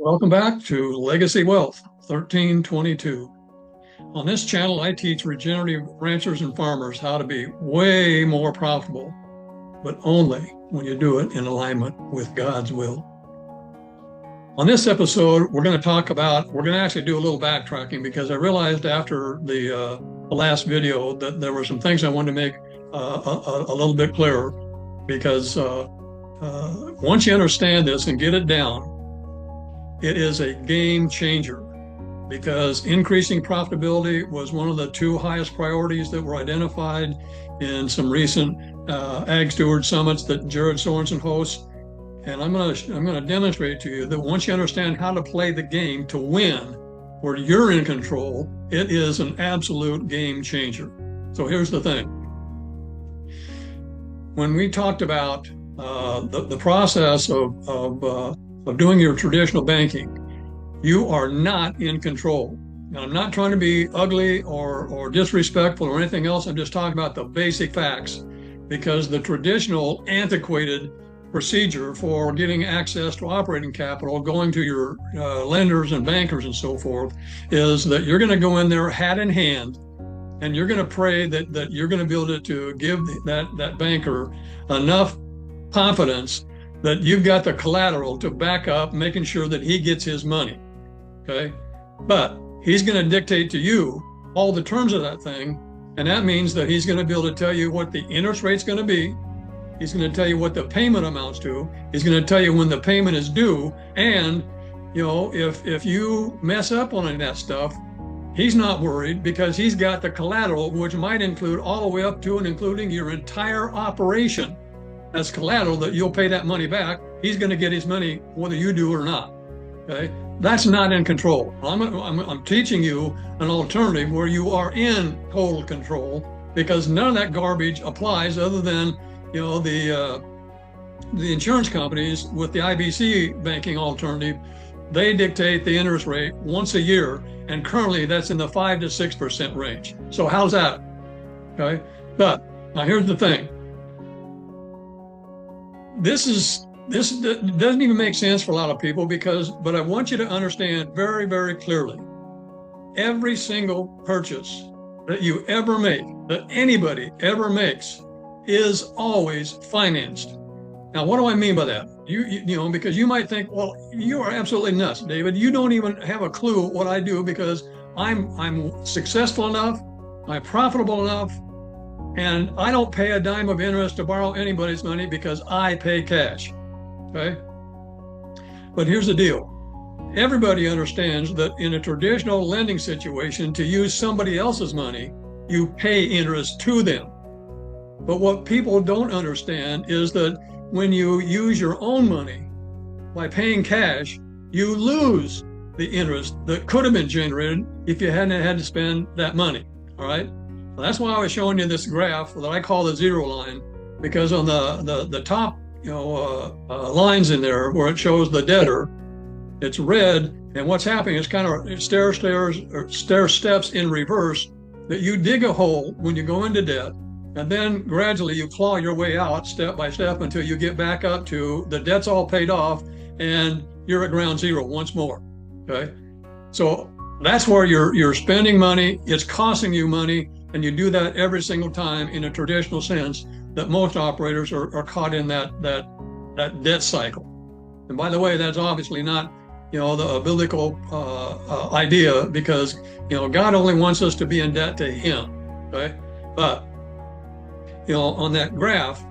Welcome back to Legacy Wealth 1322. On this channel, I teach regenerative ranchers and farmers how to be way more profitable, but only when you do it in alignment with God's will. On this episode, we're going to actually do a little backtracking because I realized after the last video that there were some things I wanted to make a little bit clearer, because once you understand this and get it down, it is a game changer, because increasing profitability was one of the two highest priorities that were identified in some recent Ag Steward Summits that Jared Sorensen hosts. And I'm going to demonstrate to you that once you understand how to play the game to win, where you're in control, it is an absolute game changer. So here's the thing. When we talked about the process of doing your traditional banking, you are not in control. And I'm not trying to be ugly or disrespectful or anything else. I'm just talking about the basic facts, because the traditional antiquated procedure for getting access to operating capital, going to your lenders and bankers and so forth, is that you're going to go in there hat in hand, and you're going to pray that you're going to be able to give that banker enough confidence that you've got the collateral to back up making sure that he gets his money, okay? But he's going to dictate to you all the terms of that thing, and that means that he's going to be able to tell you what the interest rate's going to be. He's going to tell you what the payment amounts to. He's going to tell you when the payment is due, and if you mess up on any of that stuff, he's not worried, because he's got the collateral, which might include all the way up to and including your entire operation. As collateral that you'll pay that money back. He's going to get his money whether you do or not. Okay, that's not in control. I'm teaching you an alternative where you are in total control, because none of that garbage applies, other than the insurance companies with the IBC banking alternative. They dictate the interest rate once a year, and currently that's in the 5 to 6% range. So how's that? Okay, but now here's the thing. This doesn't even make sense for a lot of people, but I want you to understand very, very clearly, every single purchase that you ever make, that anybody ever makes, is always financed. Now, what do I mean by that? Because you might think, well, you are absolutely nuts, David. You don't even have a clue what I do, because I'm successful enough, I'm profitable enough, and I don't pay a dime of interest to borrow anybody's money, because I pay cash, okay? But here's the deal. Everybody understands that in a traditional lending situation, to use somebody else's money, you pay interest to them. But what people don't understand is that when you use your own money by paying cash, you lose the interest that could have been generated if you hadn't had to spend that money, all right? That's why I was showing you this graph that I call the zero line, because on the top lines in there where it shows the debtor, it's red, and what's happening is kind of stair steps in reverse, that you dig a hole when you go into debt, and then gradually you claw your way out step by step until you get back up to the debt's all paid off and you're at ground zero once more, okay? So that's where you're spending money, it's costing you money, and you do that every single time in a traditional sense, that most operators are caught in that debt cycle. And by the way, that's obviously not the biblical idea, because God only wants us to be in debt to him, okay? But on that graph,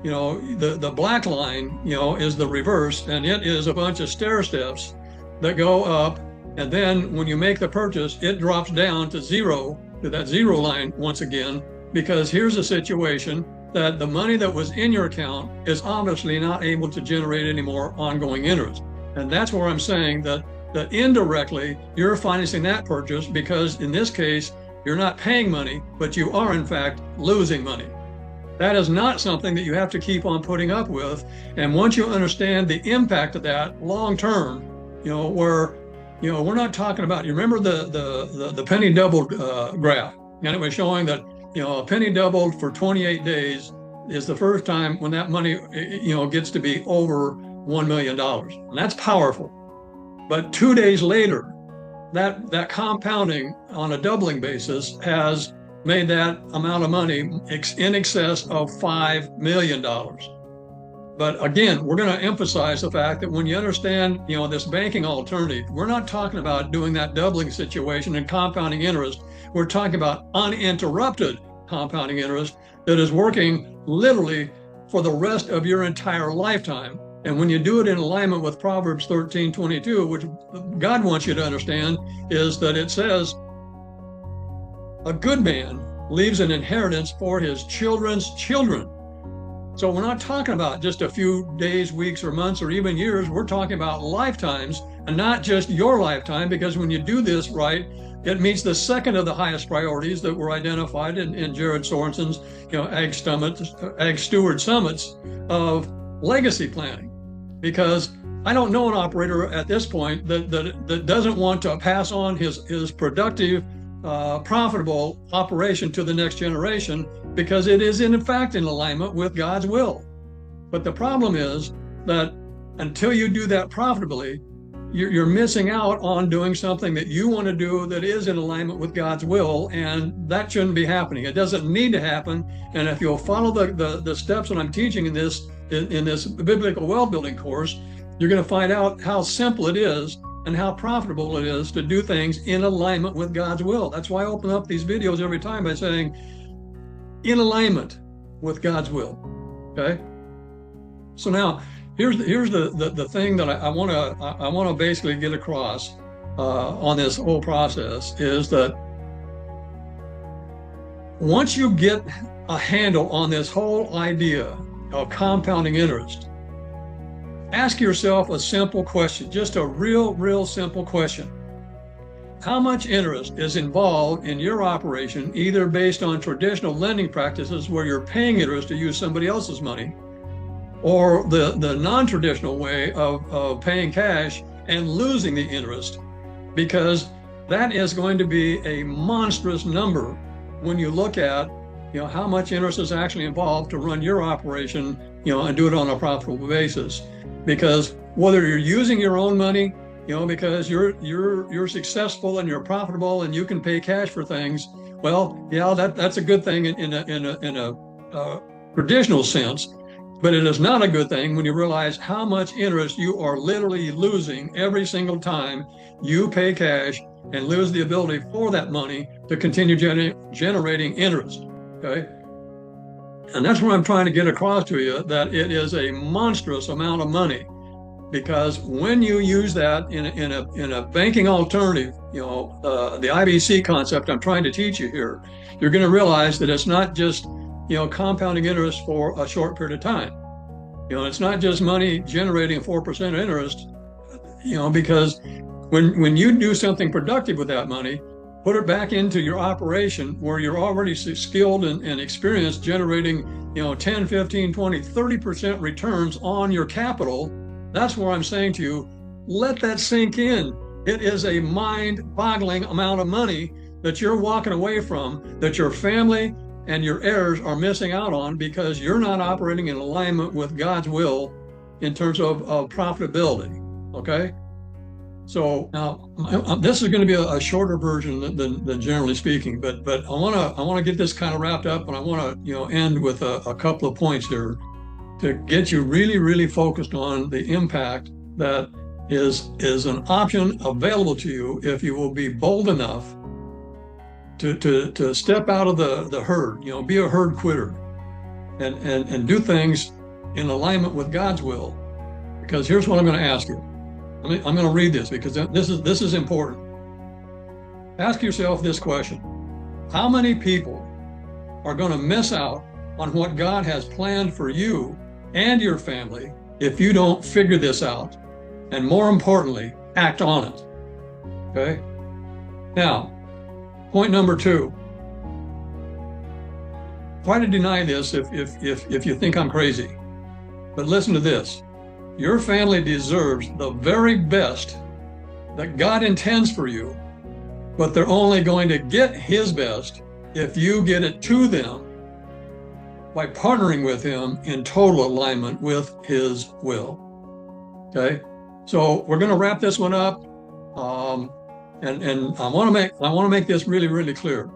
the black line is the reverse, and it is a bunch of stair steps that go up, and then when you make the purchase, it drops down to zero, to that zero line once again, because here's a situation that the money that was in your account is obviously not able to generate any more ongoing interest. And that's where I'm saying that indirectly you're financing that purchase, because in this case, you're not paying money, but you are in fact losing money. That is not something that you have to keep on putting up with. And once you understand the impact of that long term, where we're not talking about, you remember the penny doubled graph, and it was showing that, a penny doubled for 28 days is the first time when that money, gets to be over $1 million. And that's powerful. But 2 days later, that compounding on a doubling basis has made that amount of money in excess of $5 million. But again, we're going to emphasize the fact that when you understand, this banking alternative, we're not talking about doing that doubling situation and compounding interest. We're talking about uninterrupted compounding interest that is working literally for the rest of your entire lifetime. And when you do it in alignment with Proverbs 13:22, which God wants you to understand, is that it says, a good man leaves an inheritance for his children's children. So we're not talking about just a few days, weeks, or months, or even years. We're talking about lifetimes, and not just your lifetime, because when you do this right, it meets the second of the highest priorities that were identified in Jared Sorensen's Ag Steward Summits of legacy planning. Because I don't know an operator at this point that doesn't want to pass on his productive, profitable operation to the next generation, because it is in fact in alignment with God's will. But the problem is that until you do that profitably, you're missing out on doing something that you want to do that is in alignment with God's will, and that shouldn't be happening. It doesn't need to happen. And if you'll follow the steps that I'm teaching in this biblical wealth building course, you're going to find out how simple it is and how profitable it is to do things in alignment with God's will. That's why I open up these videos every time by saying, in alignment with God's will. Okay. So now here's the thing that I want to basically get across on this whole process is that once you get a handle on this whole idea of compounding interest, ask yourself a simple question, just a real simple question. How much interest is involved in your operation, either based on traditional lending practices where you're paying interest to use somebody else's money, or the non-traditional way of paying cash and losing the interest? Because that is going to be a monstrous number when you look at how much interest is actually involved to run your operation, and do it on a profitable basis. Because whether you're using your own money, because you're successful and you're profitable and you can pay cash for things, well, yeah, that's a good thing in a traditional sense. But it is not a good thing when you realize how much interest you are literally losing every single time you pay cash and lose the ability for that money to continue generating interest. Okay. And that's what I'm trying to get across to you, that it is a monstrous amount of money, because when you use that in a banking alternative, the IBC concept I'm trying to teach you here, you're going to realize that it's not just compounding interest for a short period of time. It's not just money generating 4% interest, because when you do something productive with that money, put it back into your operation where you're already skilled and experienced, generating 10, 15, 20, 30% returns on your capital. That's where I'm saying to you, let that sink in. It is a mind-boggling amount of money that you're walking away from, that your family and your heirs are missing out on, because you're not operating in alignment with God's will in terms of profitability. Okay. So now this is going to be a shorter version than generally speaking, but I want to get this kind of wrapped up, and I want to end with a couple of points here to get you really focused on the impact that is an option available to you if you will be bold enough to step out of the herd, be a herd quitter, and do things in alignment with God's will. Because here's what I'm going to ask you. I'm going to read this because this is important. Ask yourself this question: how many people are going to miss out on what God has planned for you and your family if you don't figure this out, and more importantly, act on it? Okay. Now, point number 2. Try to deny this if you think I'm crazy, but listen to this. Your family deserves the very best that God intends for you, but they're only going to get His best if you get it to them by partnering with Him in total alignment with His will. Okay? So we're going to wrap this one up. And I want to make this really, really clear,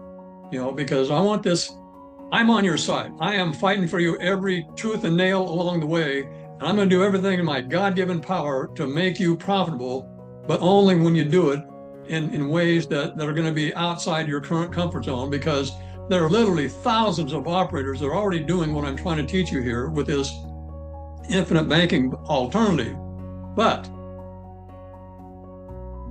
because I'm on your side. I am fighting for you every tooth and nail along the way. And I'm going to do everything in my God-given power to make you profitable, but only when you do it in ways that are going to be outside your current comfort zone, because there are literally thousands of operators that are already doing what I'm trying to teach you here with this infinite banking alternative. But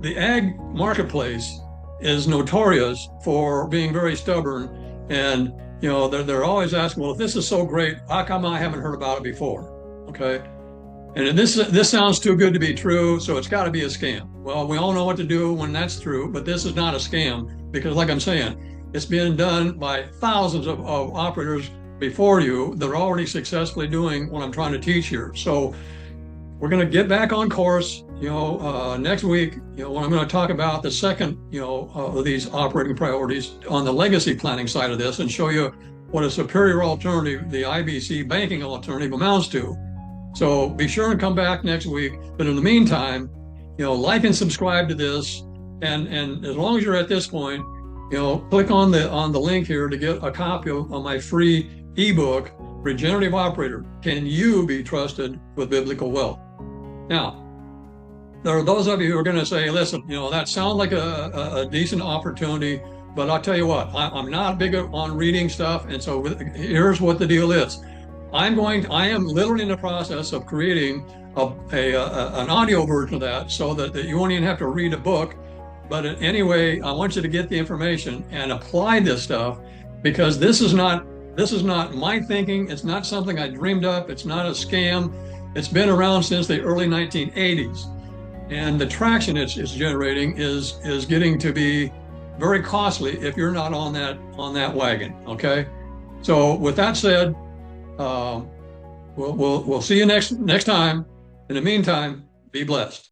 the ag marketplace is notorious for being very stubborn, and they're always asking, well, if this is so great, how come I haven't heard about it before? Okay, and this sounds too good to be true, so it's got to be a scam. Well, we all know what to do when that's true, but this is not a scam, because like I'm saying, it's been done by thousands of operators before you that are already successfully doing what I'm trying to teach here. So we're going to get back on course, next week, when I'm going to talk about the second, of these operating priorities on the legacy planning side of this, and show you what a superior alternative, the IBC banking alternative, amounts to. So be sure and come back next week. But in the meantime, like and subscribe to this. And as long as you're at this point, click on the link here to get a copy of my free ebook, Regenerative Operator. Can you be trusted with biblical wealth? Now, there are those of you who are going to say, listen, that sounds like a decent opportunity, but I'll tell you what, I'm not big on reading stuff. And so here's what the deal is. I am literally in the process of creating an audio version of that, so that you won't even have to read a book. But anyway, I want you to get the information and apply this stuff, because this is not my thinking. It's not something I dreamed up. It's not a scam. It's been around since the early 1980s. And the traction it's generating is getting to be very costly if you're not on that wagon. Okay. So with that said, we'll see you next time. In the meantime, be blessed.